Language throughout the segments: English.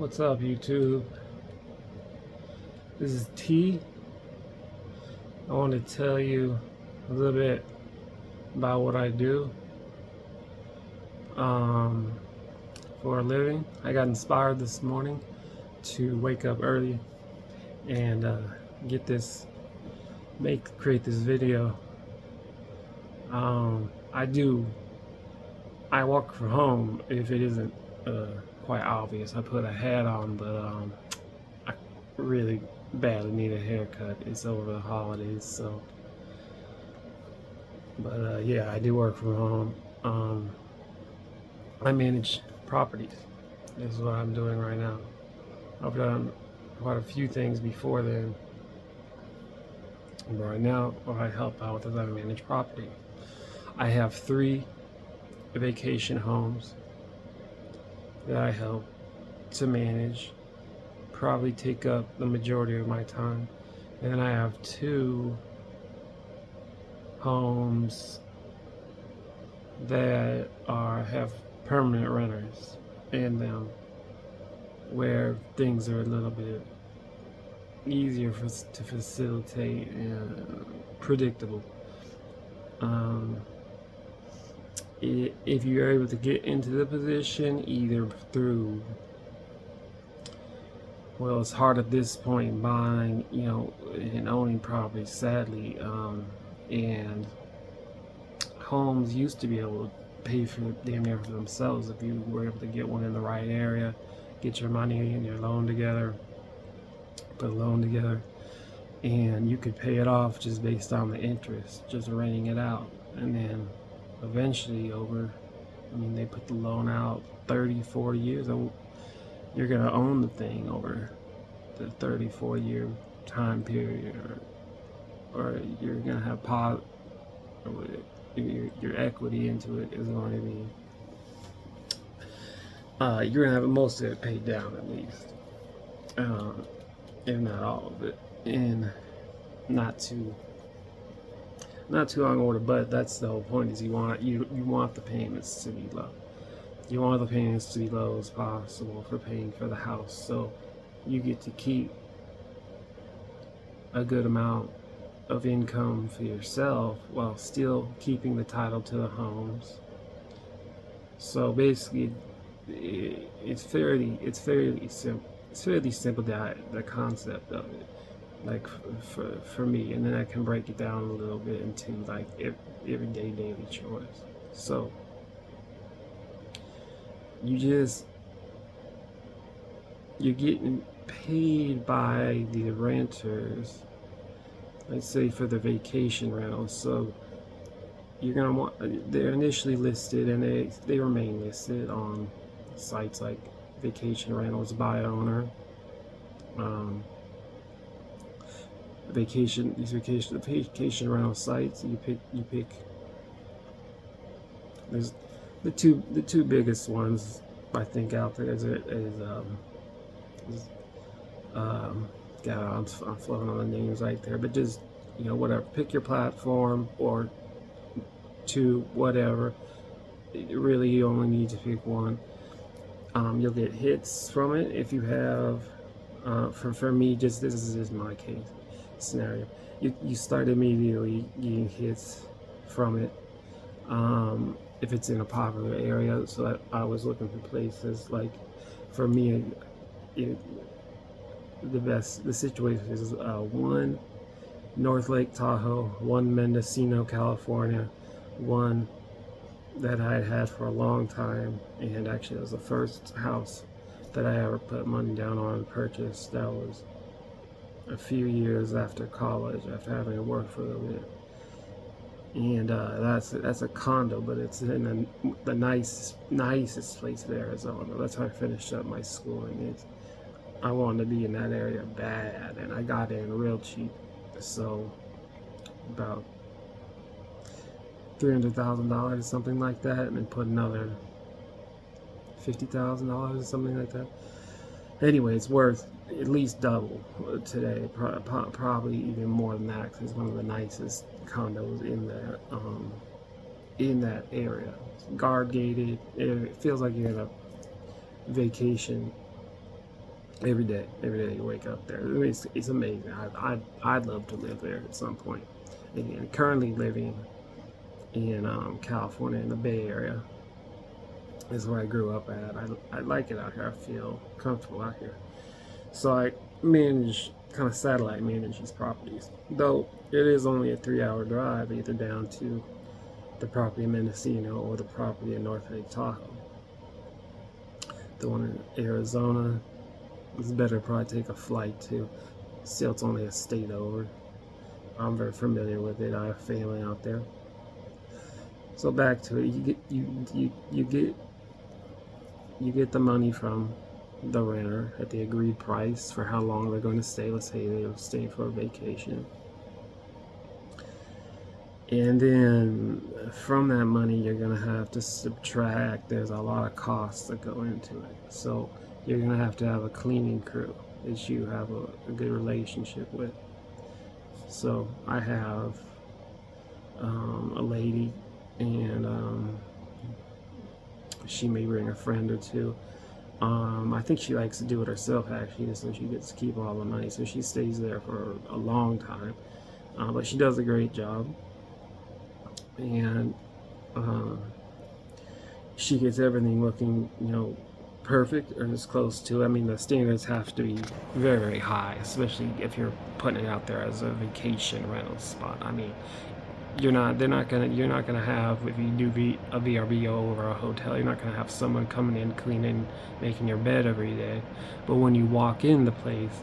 What's up, YouTube? This is T. I want to tell you a little bit about what I do um, for a living. I got inspired this morning to wake up early and get this, create this video. I do. I work from home if it isn't quite obvious. I put a hat on, but I really badly need a haircut. It's over the holidays, so. But yeah, I do work from home. I manage properties. This is what I'm doing right now. I've done quite a few things before then. But right now, what I help out with is I manage property. I have 3 vacation homes that I help to manage, probably take up the majority of my time. And then I have 2 homes that have permanent renters in them, where things are a little bit easier to facilitate and predictable. If you're able to get into the position either through, well, it's hard at this point buying, and owning property, sadly, and homes used to be able to pay for damn near for themselves if you were able to get one in the right area, get your money and your loan together, put a loan together, and you could pay it off just based on the interest, just renting it out. And then eventually they put the loan out 30-40 years, you're going to own the thing over the 30-40 year time period, or you're going to have your equity into it is going to be, you're going to have most of it paid down at least, if not all of it, and not too long over. But that's the whole point, is you want the payments to be low. You want the payments to be low as possible for paying for the house, so you get to keep a good amount of income for yourself while still keeping the title to the homes. So basically, it's fairly simple. It's fairly simple, the concept of it, like for me, and then I can break it down a little bit into like everyday daily chores. So you're getting paid by the renters, let's say, for the vacation rentals. So you're gonna want, they're initially listed, and they remain listed on sites like Vacation Rentals by Owner, vacation rental sites. You pick. There's the two biggest ones I think out there God, I'm floating on the names right there, but just whatever. Pick your platform, or 2, whatever. Really, you only need to pick one. You'll get hits from it if you have. For me, this is my case scenario. You start immediately getting hits from it. If it's in a popular area, so I was looking for places like, for me, the situation is 1 North Lake Tahoe, 1 Mendocino, California, 1 that I had for a long time, and actually it was the first house that I ever put money down on and purchased. That was a few years after college, after having to work for a little bit. And that's a condo, but it's in the nicest place in Arizona. That's how I finished up my schooling. I wanted to be in that area bad, and I got in real cheap. So about $300,000, something like that, and then put another $50,000 or something like that. Anyway, it's worth at least double today, probably even more than that, because it's one of the nicest condos in that area. It's guard gated. It feels like you're in a vacation Every day you wake up there. I mean, it's amazing. I'd love to live there at some point. Again, currently living in California in the Bay Area is where I grew up at. I like it out here. I feel comfortable out here. So I kind of satellite manage these properties. Though it is only a 3 hour drive either down to the property in Mendocino or the property in North Lake Tahoe. The one in Arizona, it's better to probably take a flight to. Still, it's only a state over. I'm very familiar with it. I have family out there. So back to it, you get the money from the renter at the agreed price for how long they're going to stay. Let's say they'll stay for a vacation. And then from that money, you're going to have to subtract. There's a lot of costs that go into it. So you're going to have a cleaning crew that you have a good relationship with. So I have a lady, and she may bring a friend or two. I think she likes to do it herself, actually, so she gets to keep all the money. So she stays there for a long time. But she does a great job. And she gets everything looking, perfect or as close to. I mean, the standards have to be very, very high, especially if you're putting it out there as a vacation rental spot. I mean, you're not gonna have, if you do a VRBO over a hotel, you're not gonna have someone coming in, cleaning, making your bed every day. But when you walk in the place,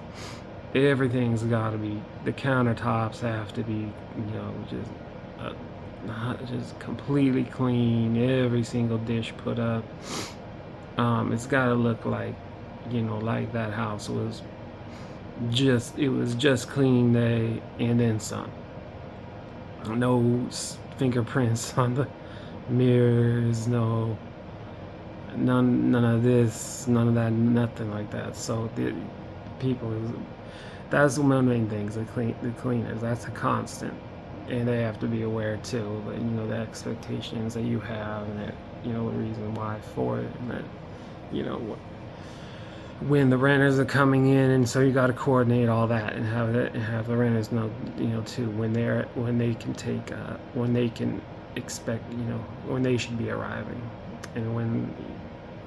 everything's got to be, the countertops have to be, just just completely clean, every single dish put up. It's got to look like, like that house was just clean day and then some. No fingerprints on the mirrors, none of this, none of that, nothing like that. So the people, that's one of the main things. The cleaners, that's a constant, and they have to be aware too. But the expectations that you have, and that the reason why for it, and that when the renters are coming in, and so you got to coordinate all that and have the renters know too when they can expect when they should be arriving, and when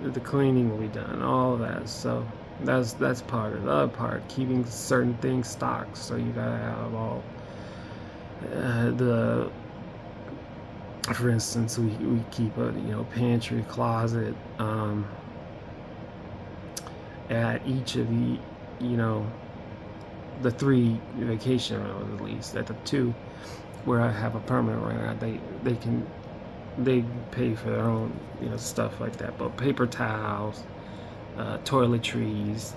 the cleaning will be done, all of that. So that's part of the other part, keeping certain things stocked. So you gotta have all for instance, we keep a pantry, closet at each of the 3 vacation rentals, at least. At the 2 where I have a permanent renter, they pay for their own stuff like that. But paper towels, toiletries.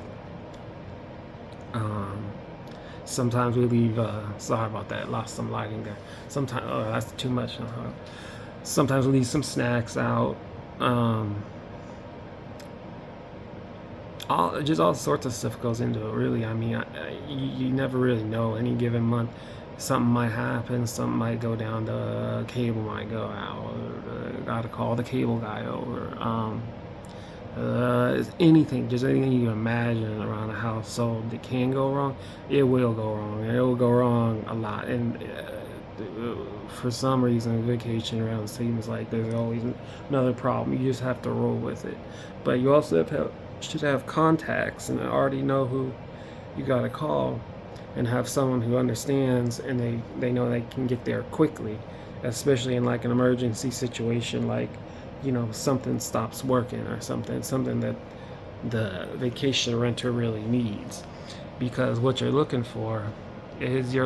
Sometimes we leave. Sorry about that. Lost some lighting there. Sometimes, oh, that's too much. Sometimes we leave some snacks out. All sorts of stuff goes into it, really. I mean, you never really know. Any given month, something might happen. Something might go down. The cable might go out. Or gotta call the cable guy over. Anything, just anything you can imagine around a household that can go wrong, it will go wrong. It will go wrong a lot. And for some reason, vacation rental seems like there's always another problem. You just have to roll with it. But you also should have contacts and already know who you got to call, and have someone who understands, and they know they can get there quickly, especially in like an emergency situation, like something stops working or something that the vacation renter really needs. Because what you're looking for is the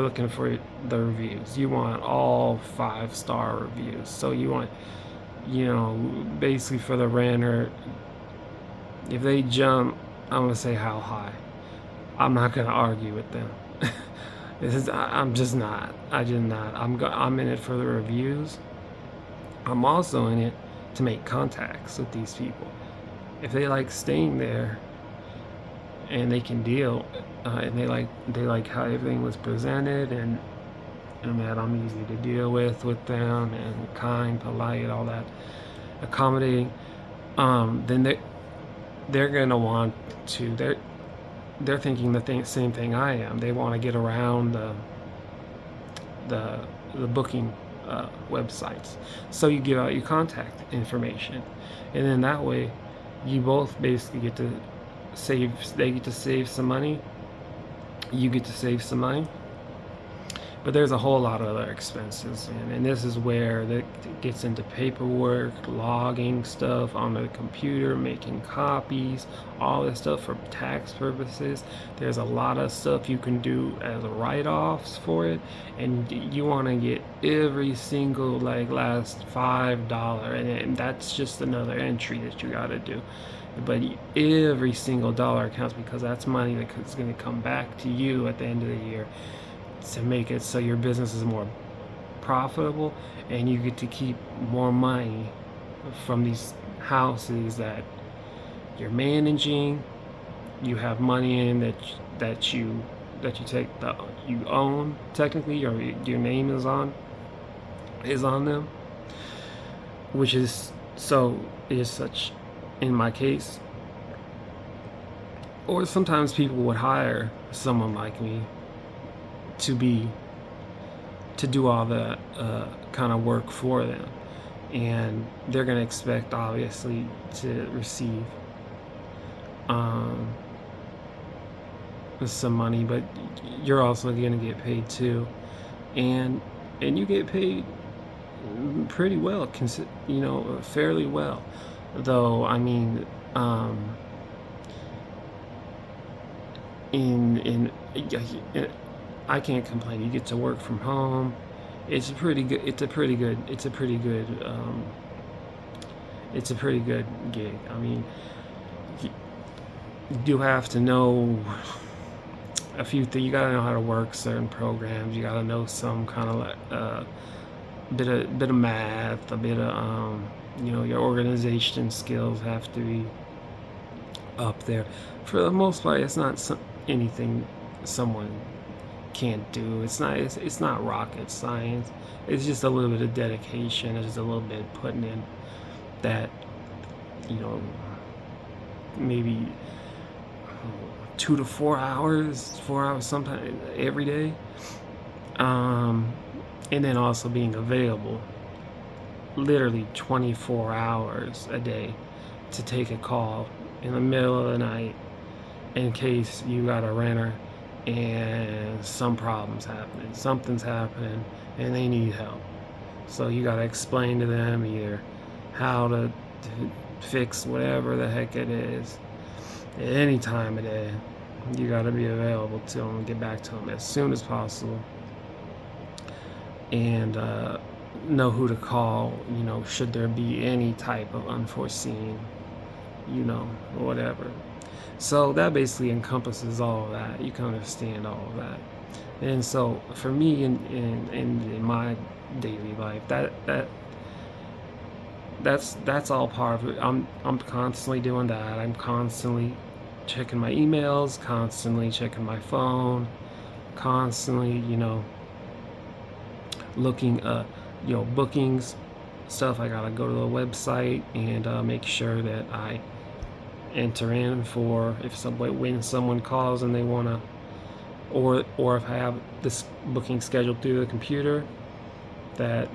reviews. You want all 5-star reviews. So you want basically for the renter, if they jump, I'm gonna say how high. I'm not gonna argue with them. I'm just not. I'm in it for the reviews. I'm also in it to make contacts with these people. If they like staying there and they can deal, and they like how everything was presented, and that I'm easy to deal with them, and kind, polite, all that, accommodating, then they're gonna want to. they're thinking same thing I am. They want to get around the the booking websites. So you give out your contact information, and then that way, you both basically get to save. They get to save some money. You get to save some money. But there's a whole lot of other expenses, and this is where it gets into paperwork, logging stuff on the computer, making copies, all this stuff for tax purposes. There's a lot of stuff you can do as write-offs for it, and you want to get every single like last $5, and that's just another entry that you got to do. But every single dollar counts, because that's money that's going to come back to you at the end of the year to make it so your business is more profitable, and you get to keep more money from these houses that you're managing. You have money in that you you own technically, or your name is on them, which is such in my case. Or sometimes people would hire someone like me to do all the kind of work for them, and they're going to expect obviously to receive some money, but you're also going to get paid too, and you get paid pretty well, fairly well, though. I mean, in I can't complain. You get to work from home. It's a pretty good. It's a pretty good. It's a pretty good. It's a pretty good gig. I mean, you do have to know a few things. You gotta know how to work certain programs. You gotta know some kind of like bit of math, a bit of your organization skills have to be up there. For the most part, it's not anything someone can't do. It's not rocket science. It's just a little bit of dedication. It's just a little bit putting in that, maybe 4 hours sometimes every day, and then also being available literally 24 hours a day to take a call in the middle of the night in case you got a renter and something's happening and they need help. So you got to explain to them either how to fix whatever the heck it is at any time of day. You got to be available to them and get back to them as soon as possible, and know who to call, should there be any type of unforeseen, whatever. So that basically encompasses all of that. You can understand all of that. And so for me in my daily life, that's all part of it. I'm constantly doing that. I'm constantly checking my emails, constantly checking my phone, constantly, looking bookings stuff. I gotta go to the website and make sure that I enter in for when someone calls and they wanna, or if I have this booking scheduled through the computer, that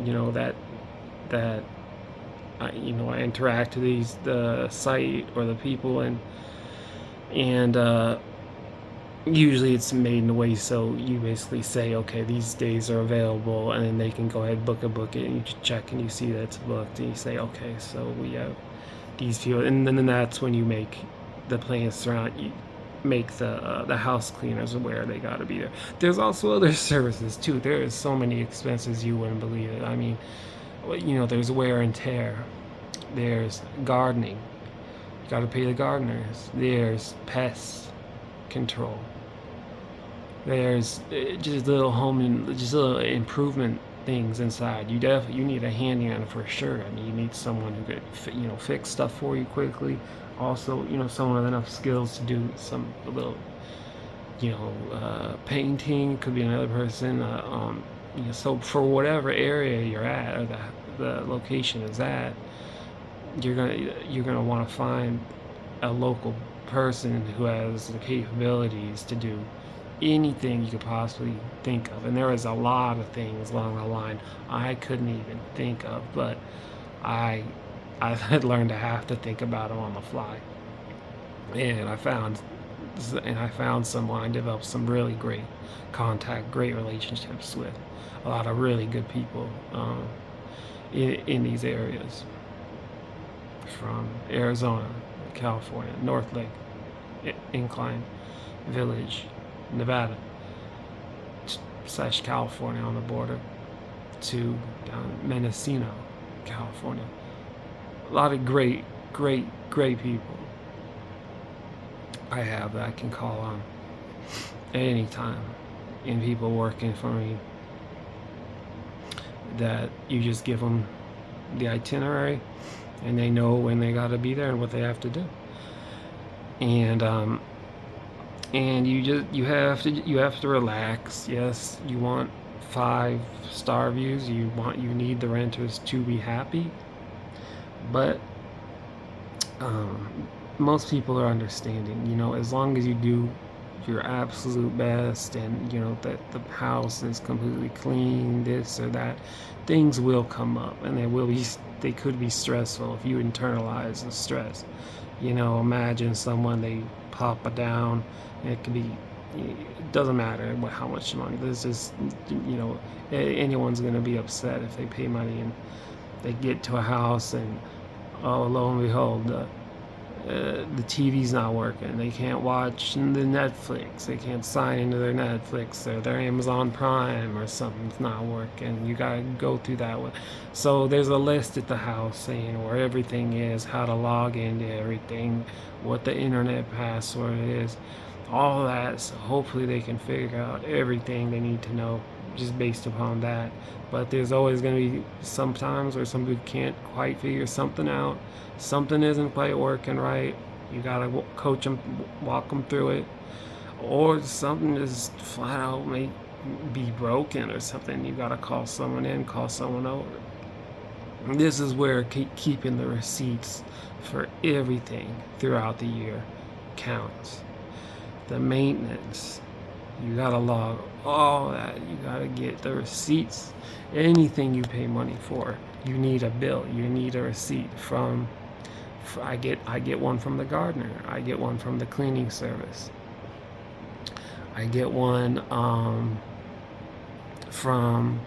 I interact with the site or the people, and usually it's made in a way so you basically say, okay, these days are available, and then they can go ahead and book it, and you check and you see that it's booked, and you say, okay, so we have these people, and then that's when you make the plans around. You make the house cleaners aware they got to be there. There's also other services too. There is so many expenses you wouldn't believe it. I mean, there's wear and tear. There's gardening. You got to pay the gardeners. There's pest control. There's just little improvement things inside. You need a handyman for sure. I mean, you need someone who could fix stuff for you quickly. Also, someone with enough skills to do some little painting. Could be another person. So for whatever area you're at, or the location is at, you're gonna want to find a local person who has the capabilities to do anything you could possibly think of. And there was a lot of things along the line I couldn't even think of, but I I had learned to have to think about them on the fly. And I found someone. I developed some really great contact, great relationships with a lot of really good people in these areas, from Arizona, California, North Lake, Incline Village, Nevada slash California on the border, to down Mendocino, California. A lot of great people I have that I can call on anytime, and people working for me that you just give them the itinerary and they know when they got to be there and what they have to do. And you have to relax. Yes, you want 5-star views. You need the renters to be happy, but most people are understanding. As long as you do your absolute best, and that the house is completely clean, this or that, things will come up, and they could be stressful if you internalize the stress. Imagine someone, they pop it down, and it could be, it doesn't matter how much money. This is, anyone's going to be upset if they pay money and they get to a house and, oh, lo and behold, the TV's not working. They can't watch the Netflix. They can't sign into their Netflix or their Amazon Prime, or something's not working. You gotta go through that one. So there's a list at the house saying where everything is, how to log into everything, what the internet password is, all that. So hopefully they can figure out everything they need to know just based upon that. But there's always going to be some times where somebody can't quite figure something out. Something isn't quite working right. You got to coach them, walk them through it. Or something is flat out may be broken or something. You got to call someone in, call someone over. This is where keeping the receipts for everything throughout the year counts. The maintenance, you gotta log all that. You gotta get the receipts. Anything you pay money for, you need a bill. You need a receipt from. I get one from the gardener. I get one from the cleaning service. I get one from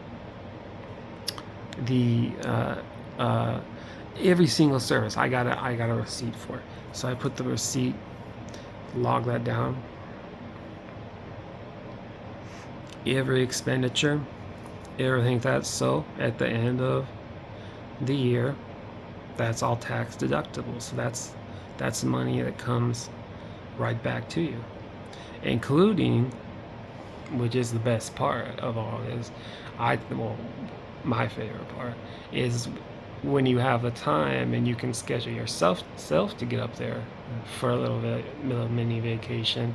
the every single service. I got a receipt for it. So I put the receipt, log that down. Every expenditure, everything that's so at the end of the year, that's all tax deductible. So that's money that comes right back to you, including, which is the best part of all this, my favorite part is when you have the time and you can schedule yourself to get up there for a little mini vacation.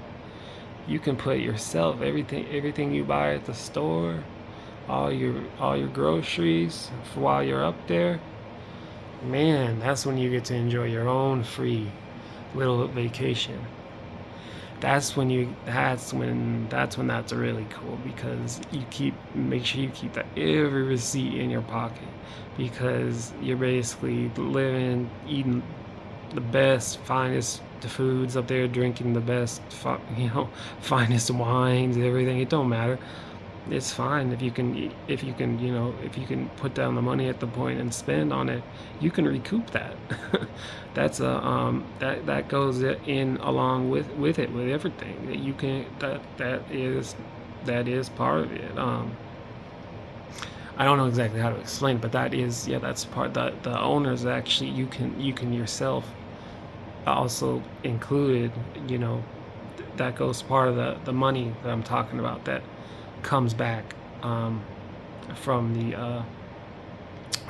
You can put yourself, everything you buy at the store, all your groceries for while you're up there. Man, that's when you get to enjoy your own free little vacation. That's when that's really cool, because make sure you keep every receipt in your pocket, because you're basically eating the best, finest foods up there, drinking the best, finest wines, everything. It don't matter. It's fine if you can put down the money at the point and spend on it. You can recoup that. That's that goes in along with it, with everything that you can. That is part of it. I don't know exactly how to explain it, but that's part. The owners actually, you can yourself also included. That goes part of the money that I'm talking about, that comes back from the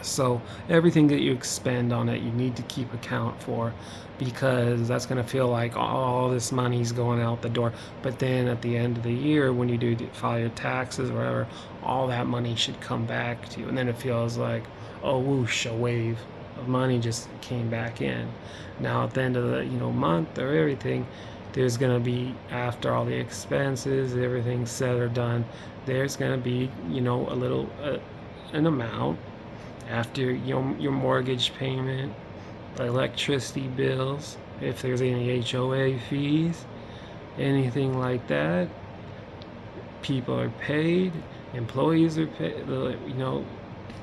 so everything that you expend on it, you need to keep account for, because that's going to feel like all this money's going out the door. But then at the end of the year, when you do file your taxes or whatever, all that money should come back to you, and then it feels like, oh, whoosh, a wave. of money just came back in. Now at the end of the month or everything, there's gonna be, after all the expenses, everything said or done, there's gonna be a little an amount after your mortgage payment, electricity bills, if there's any HOA fees, anything like that. People are paid, employees are paid,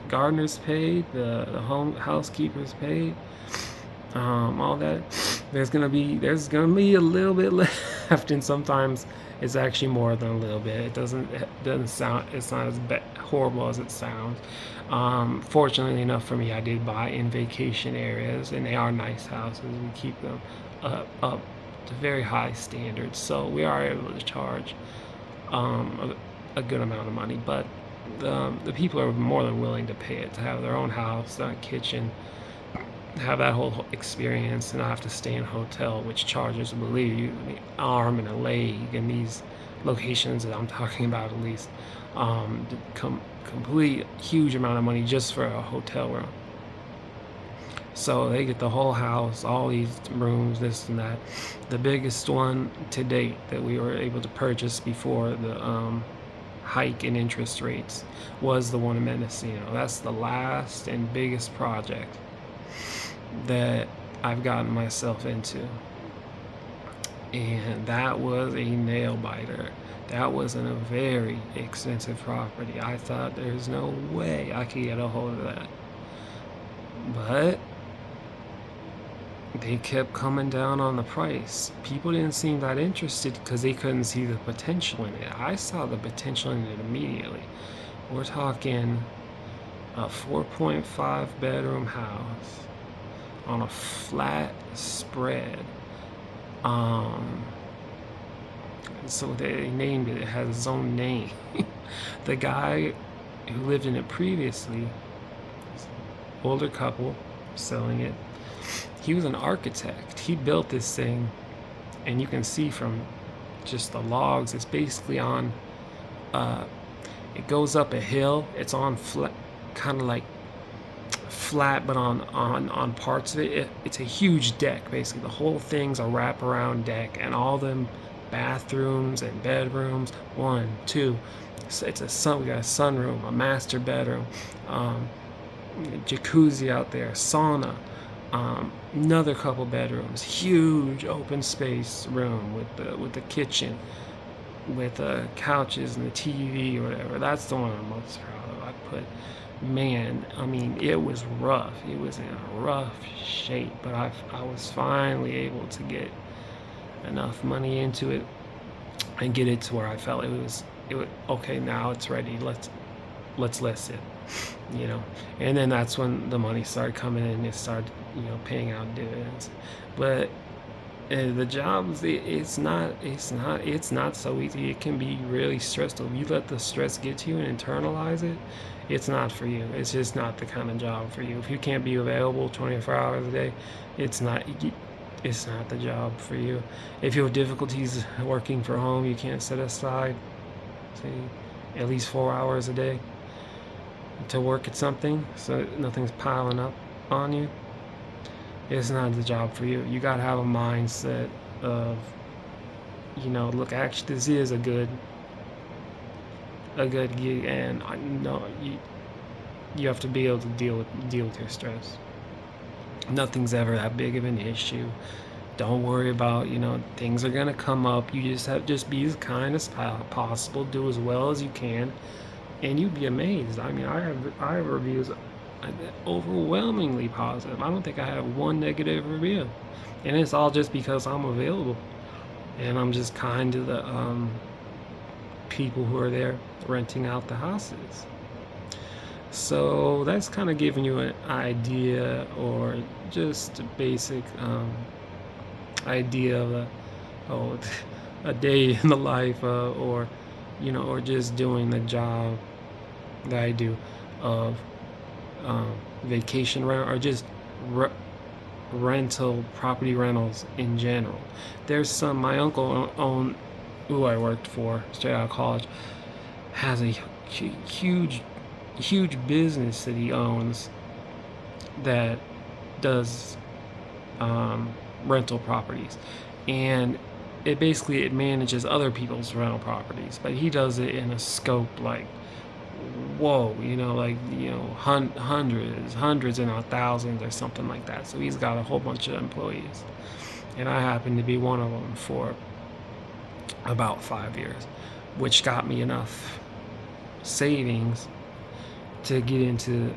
gardeners paid, the home housekeepers paid, all that. There's gonna be a little bit left, and sometimes it's actually more than a little bit. It doesn't sound, it's not as horrible as it sounds. Fortunately enough for me, I did buy in vacation areas, and they are nice houses. We keep them up to very high standards, so we are able to charge a good amount of money. But the people are more than willing to pay it to have their own house, their own kitchen, have that whole experience, and not have to stay in a hotel, which charges, believe you, an arm and a leg in these locations that I'm talking about, at least. Complete huge amount of money just for a hotel room. So they get the whole house, all these rooms, this and that. The biggest one to date that we were able to purchase before the hike in interest rates was the one in Mendocino. That's the last and biggest project that I've gotten myself into. And that was a nail biter. That wasn't a very expensive property. I thought there's no way I could get a hold of that. But they kept coming down on the price. People didn't seem that interested because they couldn't see the potential in it. I saw the potential in it immediately. We're talking a 4.5 bedroom house on a flat spread. So they named it. It has its own name. The guy who lived in it previously, older couple, selling it. He was an architect. He built this thing, and you can see from just the logs, it's basically on. It goes up a hill. It's on flat, kind of like flat, but on parts of it, it's a huge deck. Basically, the whole thing's a wraparound deck, and all them bathrooms and bedrooms. One, two. It's a sun. We got a sunroom, a master bedroom, jacuzzi out there, sauna. Another couple bedrooms, huge open space room with the kitchen, with couches and the TV or whatever. That's the one I'm most proud of. Man, I mean, it was rough. It was in a rough shape, but I was finally able to get enough money into it and get it to where I felt it was okay. Now it's ready. Let's list it. And then that's when the money started coming in. It started paying out dividends. But the jobs, it's not so easy. It can be really stressful. If you let the stress get to you and internalize it, it's not for you. It's just not the kind of job for you. If you can't be available 24 hours a day, it's not the job for you. If you have difficulties working from home, you can't set aside, say, at least 4 hours a day to work at something so nothing's piling up on you, it's not the job for you. You gotta have a mindset of, look, actually this is a good gig, and I know you have to be able to deal with your stress. Nothing's ever that big of an issue. Don't worry about, things are gonna come up. You just be as kind as possible, do as well as you can, and you'd be amazed. I mean, I have reviews overwhelmingly positive. I don't think I have one negative review, and it's all just because I'm available, and I'm just kind to the people who are there renting out the houses. So that's kind of giving you an idea, or just a basic idea of a day in the life, or just doing the job that I do of vacation rent, or just property rentals in general. There's my uncle who I worked for straight out of college, has a huge business that he owns that does rental properties, and it manages other people's rental properties, but he does it in a scope like whoa, like hundreds and not thousands or something like that. So he's got a whole bunch of employees, and I happen to be one of them for about 5 years, which got me enough savings to get into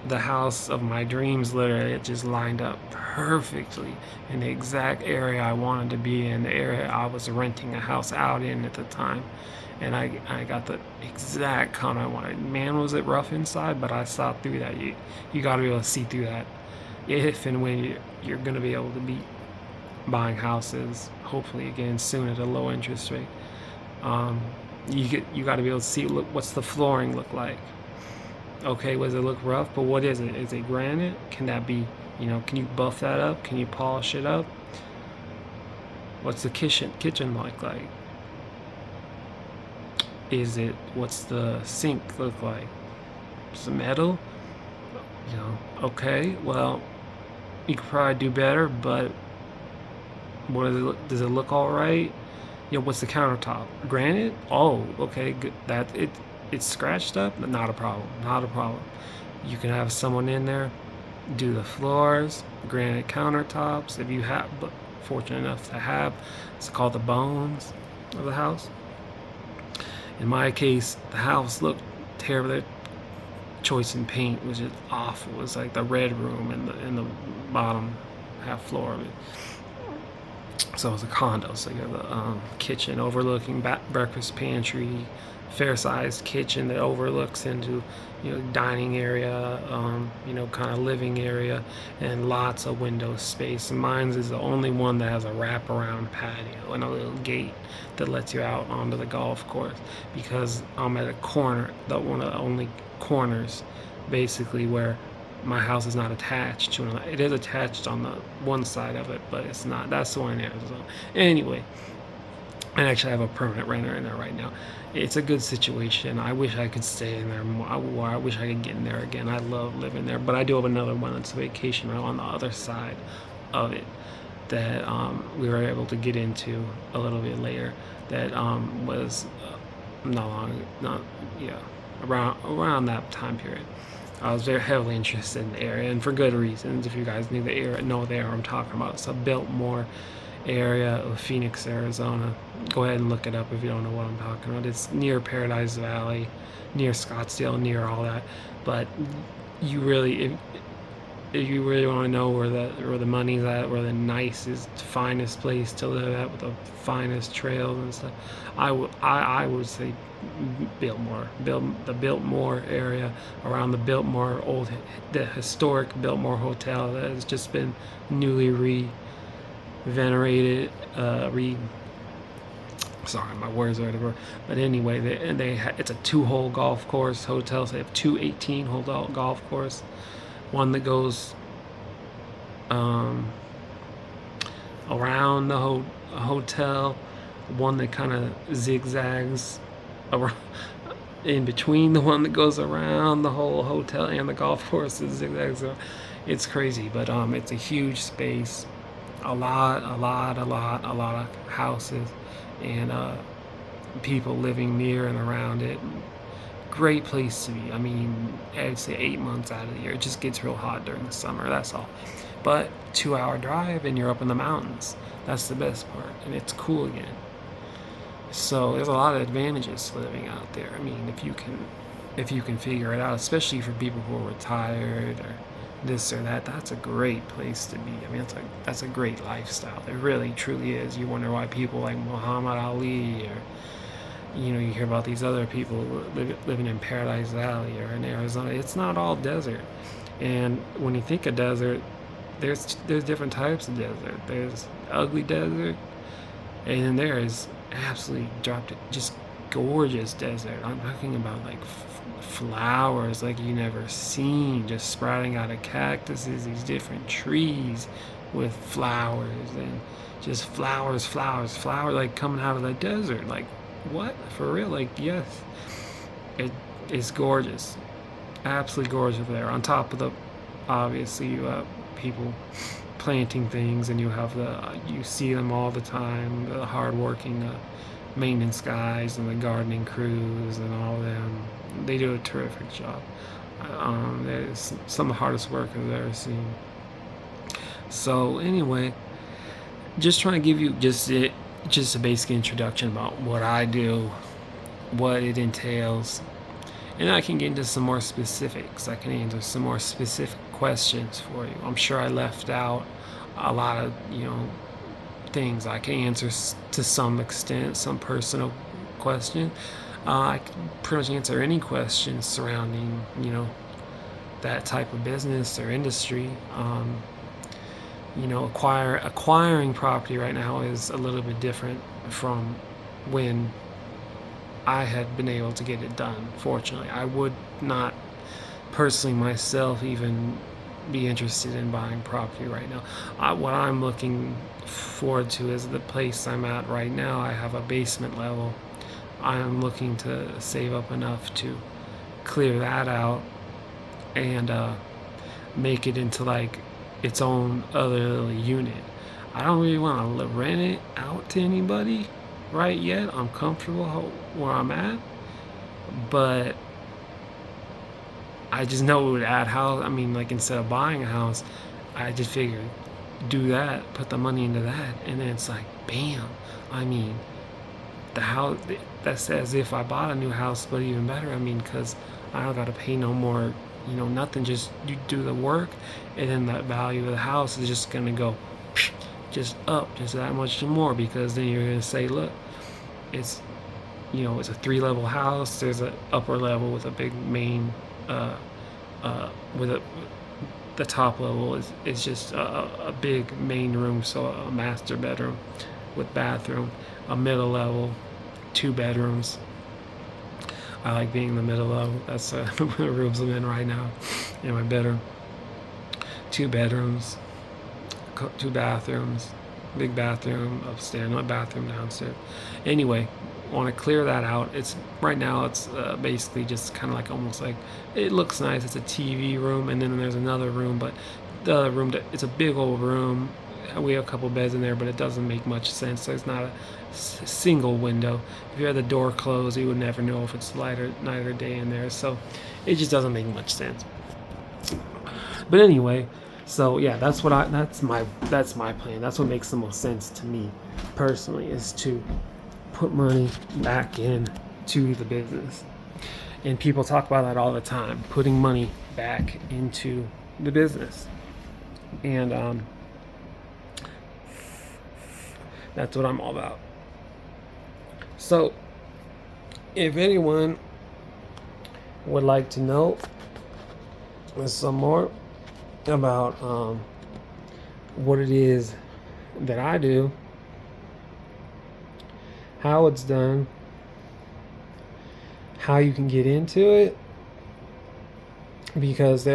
the house of my dreams. Literally, it just lined up perfectly in the exact area I wanted to be in, the area I was renting a house out in at the time. And I got the exact kind I wanted. Man, was it rough inside, but I saw through that. You got to be able to see through that if and when you're going to be able to be buying houses, hopefully again soon at a low interest rate. Um, you got to be able to see, look, what's the flooring look like. Okay, does it look rough? But what is it? Is it granite? Can that be, can you buff that up? Can you polish it up? What's the kitchen like? What's the sink look like? It's metal? Okay, well, you could probably do better, but does it look all right? What's the countertop? Granite? Oh, okay, good. It's scratched up? Not a problem. Not a problem. You can have someone in there do the floors, granite countertops. If you have, but fortunate enough to have, it's called the bones of the house. In my case, the house looked terrible. Their choice in paint was just awful. It was like the red room in the bottom half floor of it. So it was a condo. So you have the kitchen overlooking breakfast pantry, fair-sized kitchen that overlooks into dining area, kind of living area, and lots of window space. And mine's is the only one that has a wraparound patio and a little gate that lets you out onto the golf course, because I'm at a corner, one of the only corners basically where my house is not attached to it. It is attached on the one side of it, but it's not. That's the one in Arizona. Anyway, and actually I have a permanent renter in there right now. It's a good situation. I wish I could stay in there more. I wish I could get in there again. I love living there, but I do have another one that's a vacation on the other side of it that we were able to get into a little bit later. That was around that time period. I was very heavily interested in the area, and for good reasons. If you guys know the area I'm talking about, it's a Biltmore area of Phoenix, Arizona. Go ahead and look it up if you don't know what I'm talking about. It's near Paradise Valley, near Scottsdale, near all that. But you really, if you really want to know where the money's at, where the nicest, finest place to live at, with the finest trails and stuff, I would say Biltmore, the Biltmore area, around the Biltmore the historic Biltmore Hotel that has just been newly venerated. Sorry, my words are whatever. But anyway, it's a 2-hole golf course hotel. So they have 2 18-hole golf course. One that goes around the hotel, one that kind of zigzags around in between the one that goes around the whole hotel and the golf course. Is zigzags. It's crazy, but it's a huge space, a lot of houses, and people living near and around it. Great place to be. I mean, I'd say 8 months out of the year. It just gets real hot during the summer, that's all. But 2-hour drive and you're up in the mountains. That's the best part. And it's cool again. So there's a lot of advantages to living out there. I mean, if you can figure it out, especially for people who are retired or this or that, that's a great place to be. I mean, that's a great lifestyle. It really truly is. You wonder why people like Muhammad Ali, or you hear about these other people living in Paradise Valley or in Arizona. It's not all desert. And when you think of desert, there's different types of desert. There's ugly desert, and then there is absolutely just gorgeous desert. I'm talking about like flowers like you never seen, just sprouting out of cactuses, these different trees with flowers, and just flowers like coming out of the desert. Like, what? For real? Like, yes, it's gorgeous, absolutely gorgeous there. On top of the, obviously, people planting things, and you see them all the time, the hardworking maintenance guys and the gardening crews and all of them. They do a terrific job. It's some of the hardest work I've ever seen. So anyway, just trying to give you just a basic introduction about what I do, what it entails, and I can get into some more specifics. I can answer some more specific questions for you. I'm sure I left out a lot of things. I can answer to some extent some personal question. I can pretty much answer any question surrounding that type of business or industry. Acquiring property right now is a little bit different from when I had been able to get it done. Fortunately, I would not personally myself even be interested in buying property right now. What I'm looking forward to is the place I'm at right now. I have a basement level. I am looking to save up enough to clear that out and make it into like its own other little unit. I don't really want to rent it out to anybody right yet. I'm comfortable where I'm at, but I just know it would add house. I mean, like instead of buying a house, I just figured do that, put the money into that, and then it's like bam. I mean, the house. That's as if I bought a new house, but even better. I mean, because I don't got to pay no more. Nothing. Just you do the work, and then the value of the house is just gonna go just up just that much more, because then you're gonna say, look, it's it's a 3-level house. There's an upper level with a big main with the top level is just a big main room, so a master bedroom with bathroom. A middle level, 2 bedrooms. I like being in the middle level. That's the rooms I'm in right now in my bedroom. 2 bedrooms, 2 bathrooms, big bathroom upstairs, not bathroom downstairs. Anyway, want to clear that out. It's right now it's basically just kind of like almost like it looks nice. It's a TV room, and then there's another room, but the other room it's a big old room. We have a couple beds in there, but it doesn't make much sense. There's not a single window. If you had the door closed, you would never know if it's night or day in there. So it just doesn't make much sense. But anyway, so yeah, that's my plan. That's what makes the most sense to me personally, is to put money back in to the business. And people talk about that all the time, putting money back into the business. And that's what I'm all about. So if anyone would like to know some more about what it is that I do, how it's done, how you can get into it, because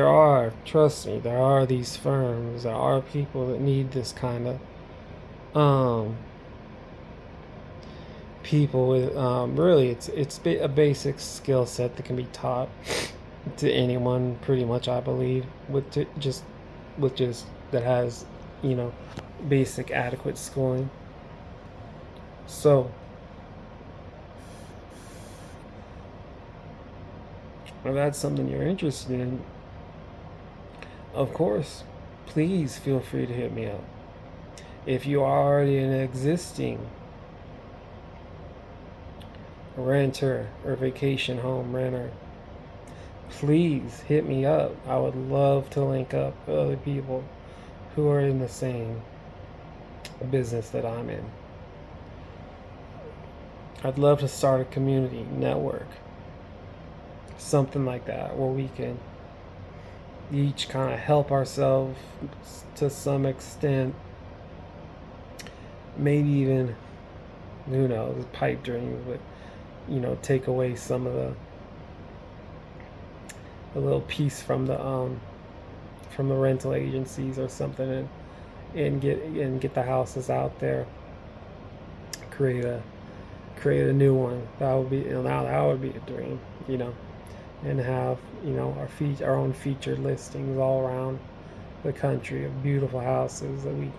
trust me, there are these firms, there are people that need this kind of people with really it's a basic skill set that can be taught to anyone pretty much, I believe, with just that has basic adequate schooling. So if that's something you're interested in, of course, please feel free to hit me up. If you are already an existing renter or vacation home renter, please hit me up. I would love to link up with other people who are in the same business that I'm in. I'd love to start a community network, something like that, where we can each kind of help ourselves to some extent. Maybe even, who knows, pipe dreams, but take away some of the little piece from the rental agencies or something, and get the houses out there. Create a new one. That would be that would be a dream, and have our own featured listings all around the country of beautiful houses that we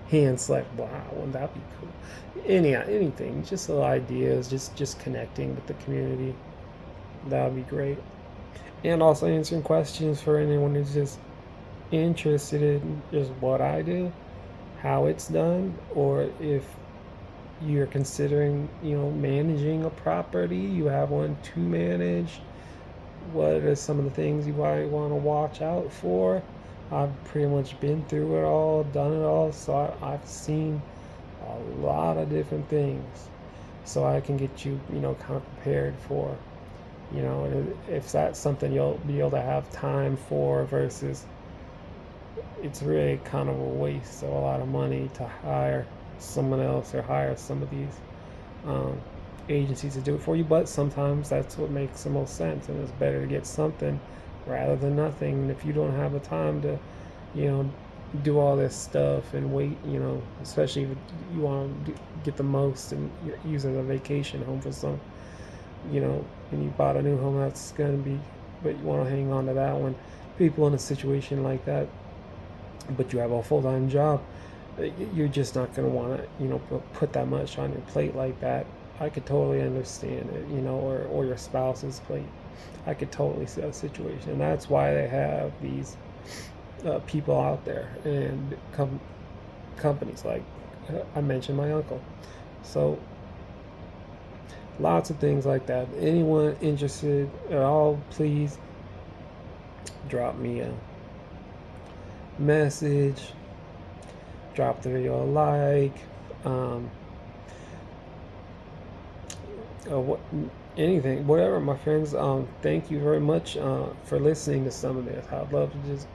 hand select. Wow, wouldn't that be cool? Anything, just little ideas, just connecting with the community. That would be great. And also answering questions for anyone who's just interested in just what I do, how it's done, or if you're considering, managing a property, you have one to manage, what are some of the things you might want to watch out for. I've pretty much been through it all, done it all, so I've seen a lot of different things. So I can get you, kind of prepared for, if that's something you'll be able to have time for versus it's really kind of a waste of a lot of money to hire someone else or hire some of these um, agencies to do it for you. But sometimes that's what makes the most sense, and it's better to get something rather than nothing. And if you don't have the time to, you know, do all this stuff and wait, especially if you want to get the most and use it as a vacation home for some, and you bought a new home, that's going to be, but you want to hang on to that one. People in a situation like that, but you have a full-time job, you're just not going to want to, put that much on your plate like that. I could totally understand it, or your spouse's plate. I could totally see that situation. And that's why they have these people out there and companies like I mentioned my uncle. So lots of things like that. Anyone interested at all, please drop me a message, drop the video a like, what, anything, whatever, my friends. Thank you very much for listening to some of this. I'd love to just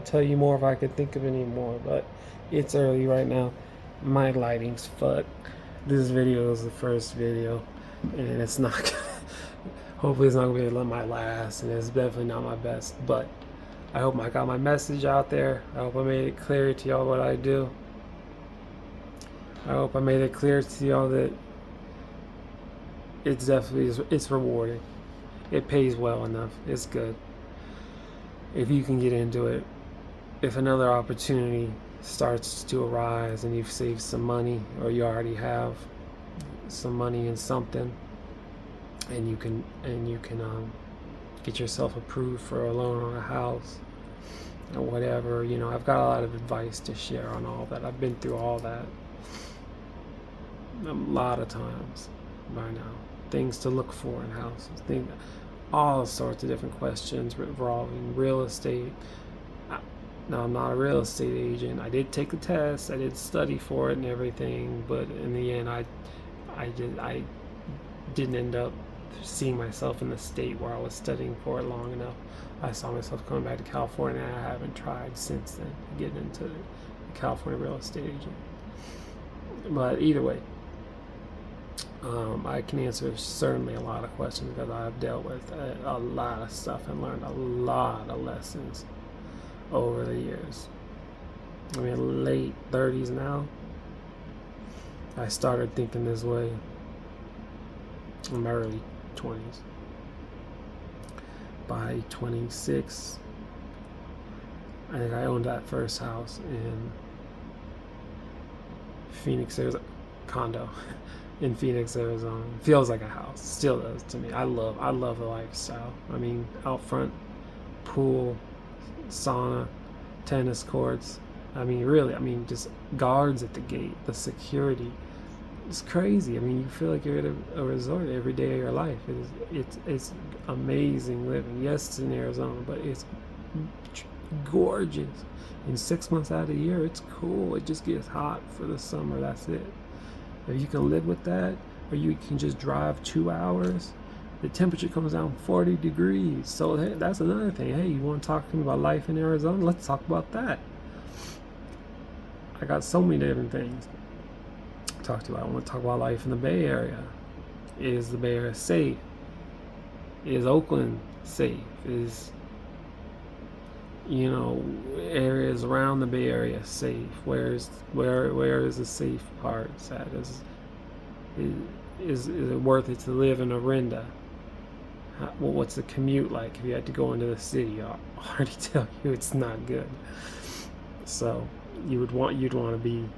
tell you more if I could think of any more, but it's early right now. My lighting's fucked. This video is the first video, and it's not gonna, hopefully it's not gonna be my last, and it's definitely not my best, but I hope I got my message out there. I hope I made it clear to y'all what I do. I hope I made it clear to y'all that it's definitely, it's rewarding. It pays well enough. It's good. If you can get into it, if another opportunity starts to arise and you've saved some money, or you already have some money in something, and you can get yourself approved for a loan on a house or whatever, I've got a lot of advice to share on all that. I've been through all that a lot of times by now. Things to look for in houses, all sorts of different questions revolving real estate. Now, I'm not a real estate agent. I did take the test, I did study for it and everything, but in the end I didn't end up seeing myself in the state where I was studying for it long enough. I saw myself coming back to California, and I haven't tried since then to get into the California real estate agent. But either way, I can answer certainly a lot of questions because I've dealt with a lot of stuff and learned a lot of lessons over the years. I mean, late 30s now. I started thinking this way in my early 20s. By 26, I think I owned that first house in Phoenix, Arizona, condo in Phoenix, Arizona. Feels like a house, still does to me. I love the lifestyle. I mean, out front, pool, sauna, tennis courts. I mean, really, just guards at the gate, the security. It's crazy. I mean, you feel like you're at a resort every day of your life. It's amazing living. Yes, it's in Arizona, but it's gorgeous. In 6 months out of the year, it's cool. It just gets hot for the summer. That's it. If you can live with that, or you can just drive 2 hours, the temperature comes down 40 degrees. So hey, that's another thing. Hey, you want to talk to me about life in Arizona? Let's talk about that. I got so many different things to talk to you about. I want to talk about life in the Bay Area. Is the Bay Area safe? Is Oakland safe? Is, areas around the Bay Area safe? Where is the safe parts at? Is it worth it to live in Orinda? What's the commute like if you had to go into the city? I'll already tell you it's not good. So you'd want to be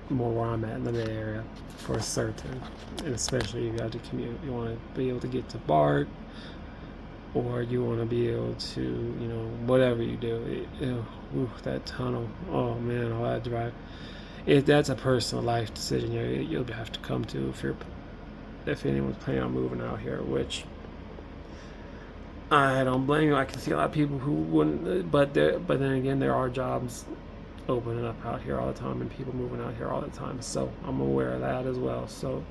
more where I'm at in the Bay Area for certain, and especially if you have to commute. You want to be able to get to BART, or you want to be able to, whatever you do. That tunnel. Oh man, all that drive. That's a personal life decision you'll have to come to if anyone's planning on moving out here, which I don't blame you. I can see a lot of people who wouldn't, but then again, there are jobs opening up out here all the time and people moving out here all the time. So I'm aware of that as well. So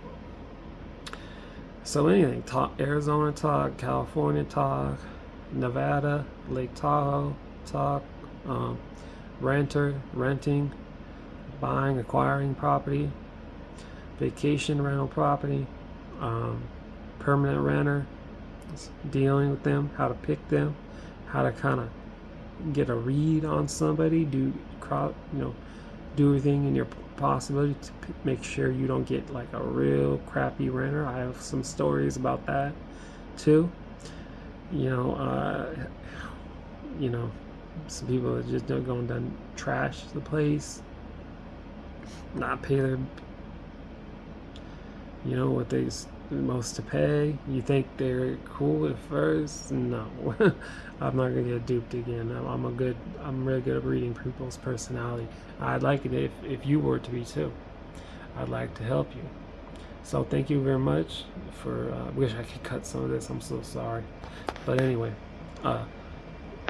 anything, talk Arizona talk, California talk, Nevada, Lake Tahoe talk, renting, buying, acquiring property, vacation rental property, permanent renter, dealing with them, how to pick them, how to kind of get a read on somebody, do everything in your possibility to make sure you don't get like a real crappy renter. I have some stories about that too. Some people that just don't go and done trash the place, not pay their, what they most to pay. You think they're cool at first? No. I'm not gonna get duped again. I'm really good at reading people's personality. I'd like it if you were to be too. I'd like to help you. So thank you very much for. Wish I could cut some of this. I'm so sorry. But anyway, have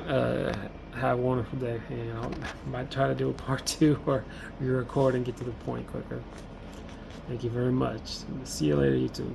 a wonderful day. I might try to do a part 2 or re-record and get to the point quicker. Thank you very much. See you later, YouTube.